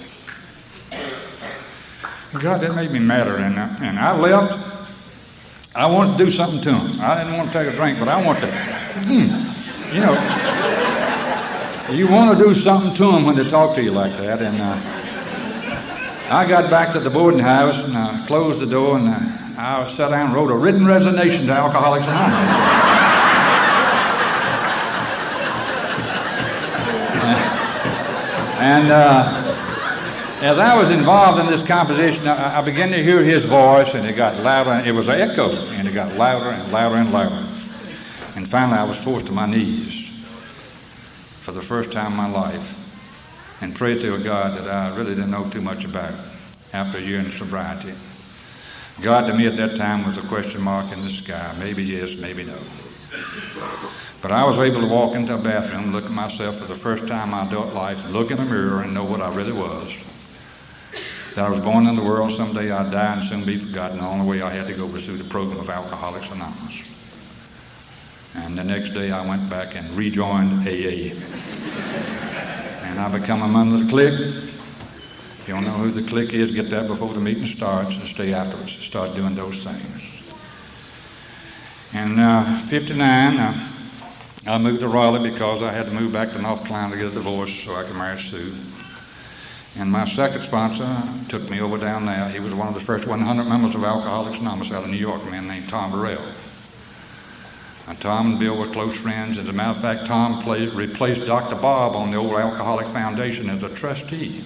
God, that made me madder. And I left. I wanted to do something to him. I didn't want to take a drink, but I wanted to, you want to do something to them when they talk to you like that. And I got back to the boarding house, and I closed the door, and I sat down and wrote a written resignation to Alcoholics Anonymous. And as I was involved in this composition, I began to hear his voice, and it got louder. And it was an echo, and it got louder and louder and louder. And finally, I was forced to my knees for the first time in my life and prayed to a God that I really didn't know too much about after a year in sobriety. God to me at that time was a question mark in the sky. Maybe yes, maybe no. But I was able to walk into a bathroom, look at myself for the first time in my adult life, look in a mirror and know what I really was. That I was born in the world, someday I'd die and soon be forgotten. The only way I had to go was through the program of Alcoholics Anonymous. And the next day I went back and rejoined AA. And I become a member of the clique. If you don't know who the clique is, get that before the meeting starts and stay afterwards. Start doing those things. In 59, I moved to Raleigh because I had to move back to North Carolina to get a divorce so I could marry Sue. And my second sponsor took me over down there. He was one of the first 100 members of Alcoholics Anonymous out of New York, a man named Tom Burrell. And Tom and Bill were close friends. As a matter of fact, Tom replaced Dr. Bob on the old Alcoholic Foundation as a trustee.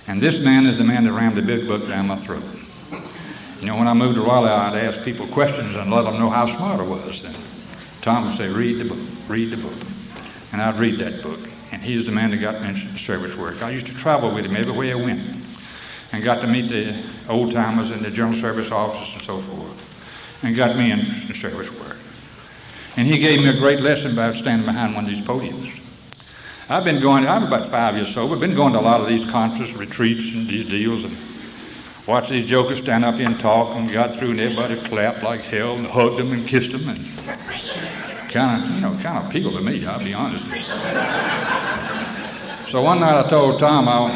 And this man is the man that rammed the big book down my throat. When I moved to Raleigh, I'd ask people questions and let them know how smart I was. And Tom would say, read the book. And I'd read that book. And he's the man that got me into service work. I used to travel with him everywhere I went and got to meet the old-timers in the general service office and so forth and got me into service work. And he gave me a great lesson about standing behind one of these podiums. I'm about 5 years sober, been going to a lot of these conferences, retreats and these deals, and watched these jokers stand up here and talk, and got through and everybody clapped like hell and hugged them and kissed them, and kind of appealed to me, I'll be honest with you. So one night I told Tom I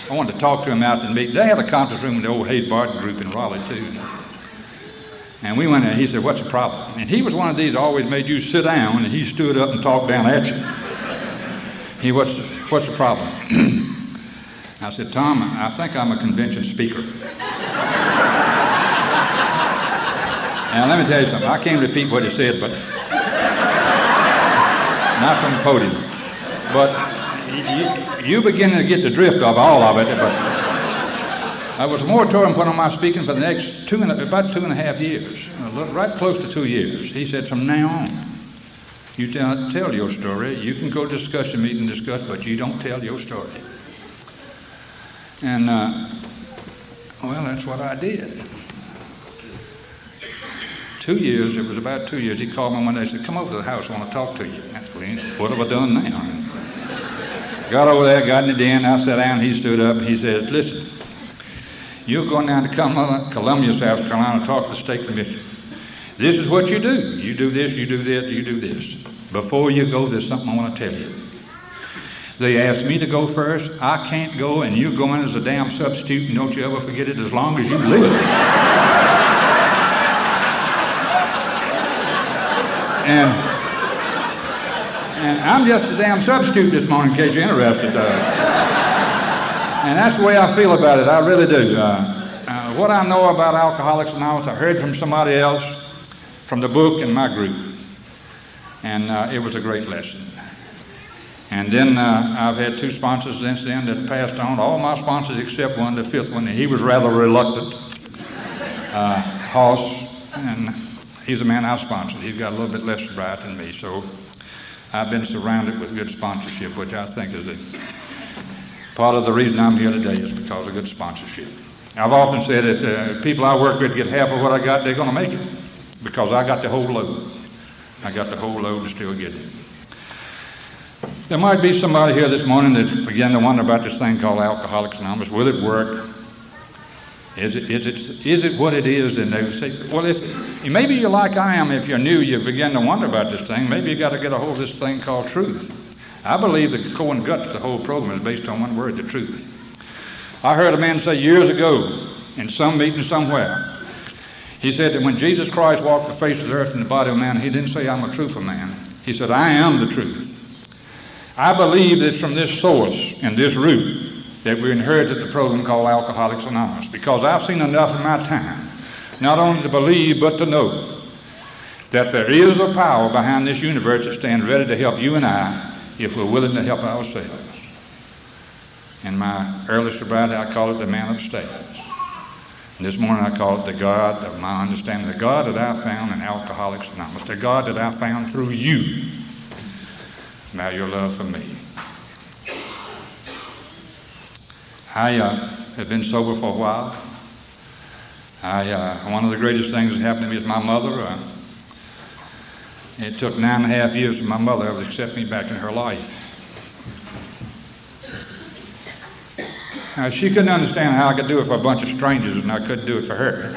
wanted to talk to him out in the meeting. They had a conference room in the old Hayes Barton group in Raleigh too. And we went in, he said, what's the problem? And he was one of these that always made you sit down, and he stood up and talked down at you. What's the problem? I said, Tom, I think I'm a convention speaker. Now, let me tell you something. I can't repeat what he said, but not from the podium. But you begin to get the drift of all of it. But I was a moratorium put on my speaking for the next about 2.5 years, right close to 2 years. He said, from now on, you tell your story. You can go to discussion meeting and discuss, but you don't tell your story. And, well, that's what I did. 2 years, it was about 2 years, he called me one day and said, come over to the house, I want to talk to you. That's what have I done now? Got over there, got in the den, I sat down, he stood up, he said, listen, you're going down to Columbia, South Carolina, to talk to the state commission. This is what you do. You do this, you do that, you do this. Before you go, there's something I want to tell you. They asked me to go first. I can't go, and you're going as a damn substitute, and don't you ever forget it as long as you live. And I'm just a damn substitute this morning, in case you're interested. And that's the way I feel about it. I really do. What I know about Alcoholics Anonymous, I heard from somebody else, from the book and my group. And it was a great lesson. And then I've had 2 sponsors since then that passed on. All my sponsors except one, the 5th one. He was rather reluctant. Hoss, and he's a man I sponsored. He's got a little bit less sobriety than me. So I've been surrounded with good sponsorship, which I think is part of the reason I'm here today is because of good sponsorship. I've often said that people I work with get half of what I got, they're going to make it because I got the whole load. I got the whole load to still get it. There might be somebody here this morning that began to wonder about this thing called Alcoholics Anonymous. Will it work? Is it what it is? And they would say, well, if maybe you're like I am, if you're new, you begin to wonder about this thing. Maybe you got to get a hold of this thing called truth. I believe the core and guts of the whole program is based on one word, the truth. I heard a man say years ago in some meeting somewhere, he said that when Jesus Christ walked the face of the earth in the body of man, he didn't say, I'm a truthful man. He said, I am the truth. I believe that from this source and this root that we inherited the program called Alcoholics Anonymous, because I've seen enough in my time, not only to believe, but to know that there is a power behind this universe that stands ready to help you and I if we're willing to help ourselves. In my early sobriety, I call it the man upstairs. And this morning I call it the God of my understanding, the God that I found in Alcoholics Anonymous, the God that I found through you, by your love for me. I have been sober for a while. One of the greatest things that happened to me is my mother. It took 9.5 years for my mother to accept me back in her life. She couldn't understand how I could do it for a bunch of strangers and I couldn't do it for her.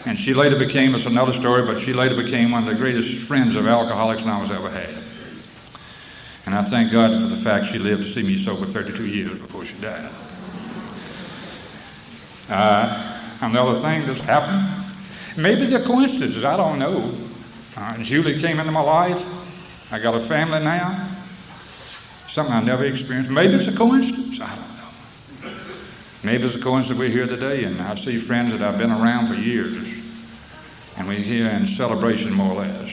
And she later became, it's another story, but she later became one of the greatest friends of Alcoholics Anonymous I ever had. And I thank God for the fact she lived to see me sober 32 years before she died. Another thing that's happened, maybe they're coincidences, I don't know. Julie came into my life. I got a family now. Something I never experienced. Maybe it's a coincidence, I don't know. Maybe it's a coincidence we're here today and I see friends that I've been around for years. And we're here in celebration more or less.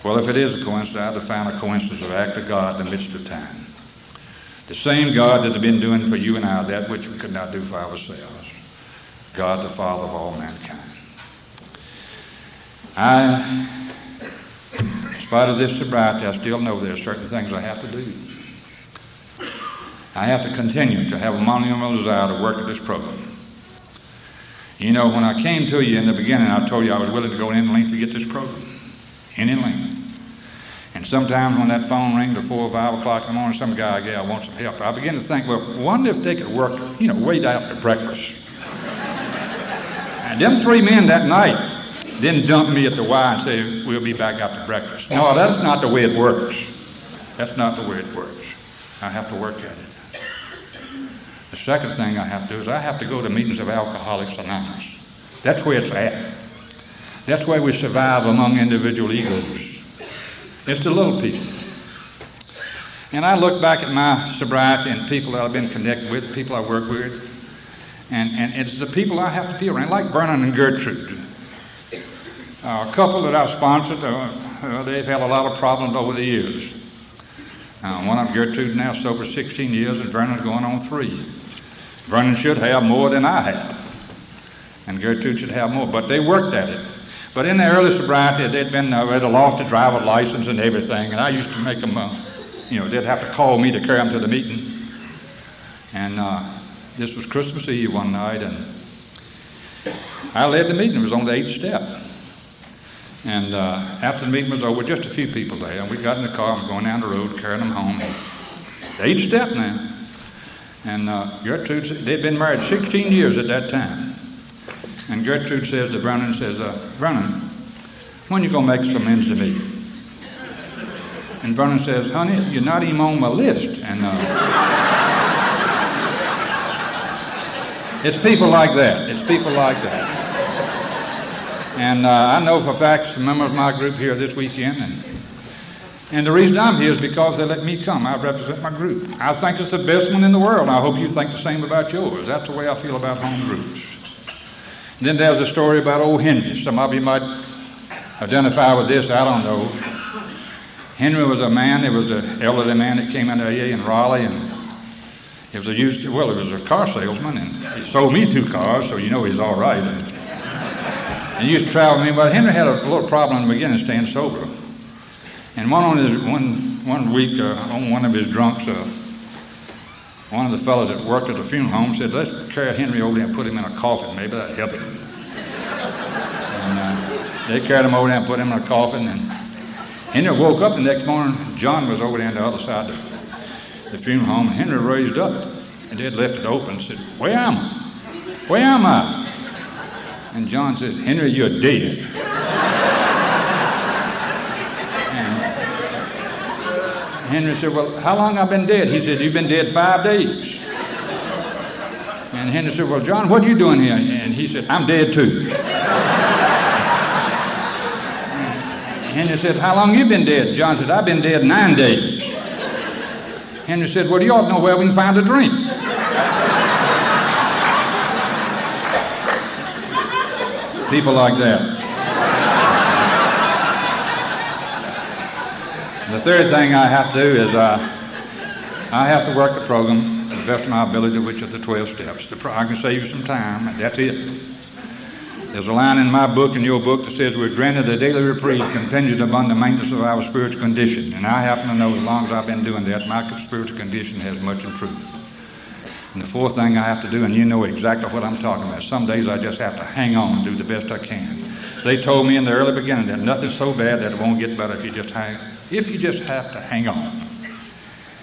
Well, if it is a coincidence, I define a coincidence of act of God in the midst of time. The same God that has been doing for you and I that which we could not do for ourselves. God, the Father of all mankind. In spite of this sobriety, I still know there are certain things I have to do. I have to continue to have a monumental desire to work at this program. You know, when I came to you in the beginning, I told you I was willing to go any length to get this program. Any length. And sometimes when that phone rings at 4 or 5 o'clock in the morning, some guy or gal wants some help. I begin to think, well, wonder if they could work, wait after breakfast. And them 3 men that night didn't dump me at the Y and say, we'll be back after breakfast. No, that's not the way it works. That's not the way it works. I have to work at it. The second thing I have to do is I have to go to meetings of Alcoholics Anonymous. That's where it's at. That's where we survive among individual egos. It's the little people. And I look back at my sobriety and people that I've been connected with, people I work with, and it's the people I have to be around, like Vernon and Gertrude. A couple that I've sponsored, they've had a lot of problems over the years. One of them, Gertrude, now sober 16 years, and Vernon's going on 3. Vernon should have more than I have, and Gertrude should have more, but they worked at it. But in their early sobriety, they'd lost a driver's license and everything, and I used to make them, they'd have to call me to carry them to the meeting. And this was Christmas Eve one night, and I led the meeting. It was on the 8th step. And after the meeting was over, just a few people there, and we got in the car and going down the road, carrying them home. The 8th step now. And Gertrude, they'd been married 16 years at that time. And Gertrude says to Vernon, Vernon, when you going to make some ends to me? And Vernon says, honey, you're not even on my list. And it's people like that. It's people like that. And I know for a fact some members of my group here this weekend. And the reason I'm here is because they let me come. I represent my group. I think it's the best one in the world. And I hope you think the same about yours. That's the way I feel about home groups. And then there's a story about old Henry. Some of you might identify with this. I don't know. Henry was a man. It was an elderly man that came into AA in Raleigh, and he was a car salesman, and he sold me 2 cars, so he's all right. And he used to travel with me, but Henry had a little problem in the beginning, staying sober. And one week, on one of his drunks, one of the fellows that worked at the funeral home said, let's carry Henry over there and put him in a coffin. Maybe that'll help him. And they carried him over there and put him in a coffin. And Henry woke up the next morning. John was over there on the other side of the funeral home. And Henry raised up, and they'd left it open and said, "Where am I? Where am I?" And John said, "Henry, you're dead." And Henry said, "Well, how long have I been dead?" He said, "You've been dead 5 days. And Henry said, "Well, John, what are you doing here?" And he said, "I'm dead too." Henry said, "How long you been dead?" John said, "I've been dead 9 days. Henry said, "Well, you ought to know where we can find a drink." People like that. The third thing I have to do is I have to work the program to the best of my ability, which are the 12 steps. I can save you some time, and that's it. There's a line in my book and your book that says we're granted a daily reprieve contingent upon the maintenance of our spiritual condition. And I happen to know as long as I've been doing that, my spiritual condition has much improved. And the fourth thing I have to do, and you know exactly what I'm talking about, some days I just have to hang on and do the best I can. They told me in the early beginning that nothing's so bad that it won't get better if you just have to hang on.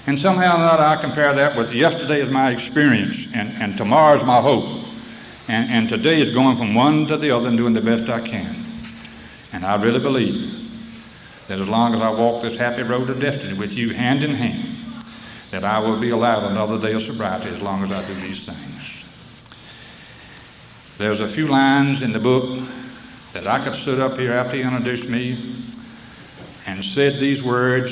And somehow or another I compare that with yesterday is my experience and tomorrow's my hope. And today is going from one to the other and doing the best I can. And I really believe that as long as I walk this happy road of destiny with you hand in hand, that I will be alive another day of sobriety as long as I do these things. There's a few lines in the book that I could stood up here after he introduced me and said these words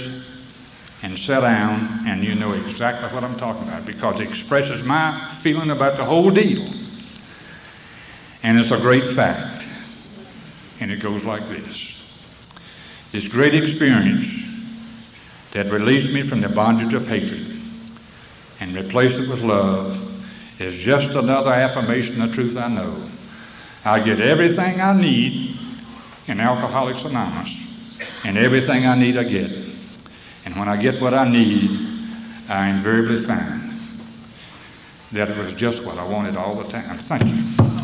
and sat down, and you know exactly what I'm talking about because it expresses my feeling about the whole deal. And it's a great fact. And it goes like this. This great experience that released me from the bondage of hatred and replaced it with love is just another affirmation of truth I know. I get everything I need in Alcoholics Anonymous, and everything I need I get. And when I get what I need, I invariably find that it was just what I wanted all the time. Thank you.